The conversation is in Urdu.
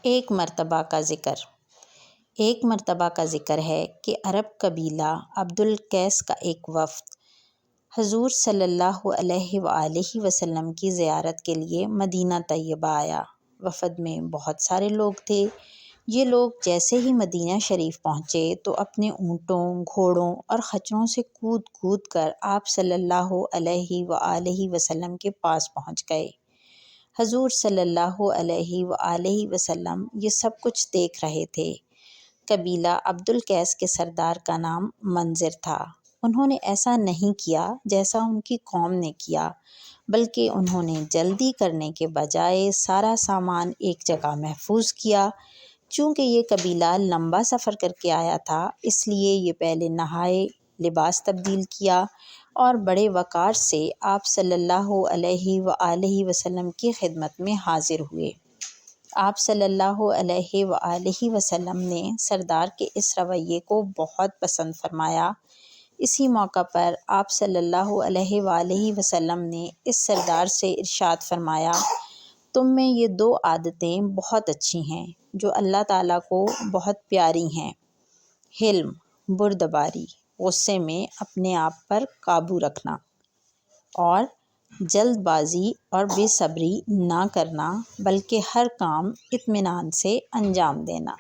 ایک مرتبہ کا ذکر۔ ایک مرتبہ کا ذکر ہے کہ عرب قبیلہ عبد القیس کا ایک وفد حضور صلی اللہ علیہ وآلہ وسلم کی زیارت کے لیے مدینہ طیبہ آیا۔ وفد میں بہت سارے لوگ تھے۔ یہ لوگ جیسے ہی مدینہ شریف پہنچے تو اپنے اونٹوں، گھوڑوں اور خچروں سے کود کود کر آپ صلی اللہ علیہ وآلہ وسلم کے پاس پہنچ گئے۔ حضور صلی اللہ علیہ وآلہ وسلم یہ سب کچھ دیکھ رہے تھے۔ قبیلہ عبد القیس کے سردار کا نام منذر تھا۔ انہوں نے ایسا نہیں کیا جیسا ان کی قوم نے کیا، بلکہ انہوں نے جلدی کرنے کے بجائے سارا سامان ایک جگہ محفوظ کیا۔ چونکہ یہ قبیلہ لمبا سفر کر کے آیا تھا، اس لیے یہ پہلے نہائے، لباس تبدیل کیا اور بڑے وقار سے آپ صلی اللہ علیہ وآلہ وسلم کی خدمت میں حاضر ہوئے۔ آپ صلی اللہ علیہ وآلہ وسلم نے سردار کے اس رویے کو بہت پسند فرمایا۔ اسی موقع پر آپ صلی اللہ علیہ وآلہ وسلم نے اس سردار سے ارشاد فرمایا، تم میں یہ دو عادتیں بہت اچھی ہیں جو اللہ تعالیٰ کو بہت پیاری ہیں: حلم، بردباری، غصے میں اپنے آپ پر قابو رکھنا، اور جلد بازی اور بے صبری نہ کرنا بلکہ ہر کام اطمینان سے انجام دینا۔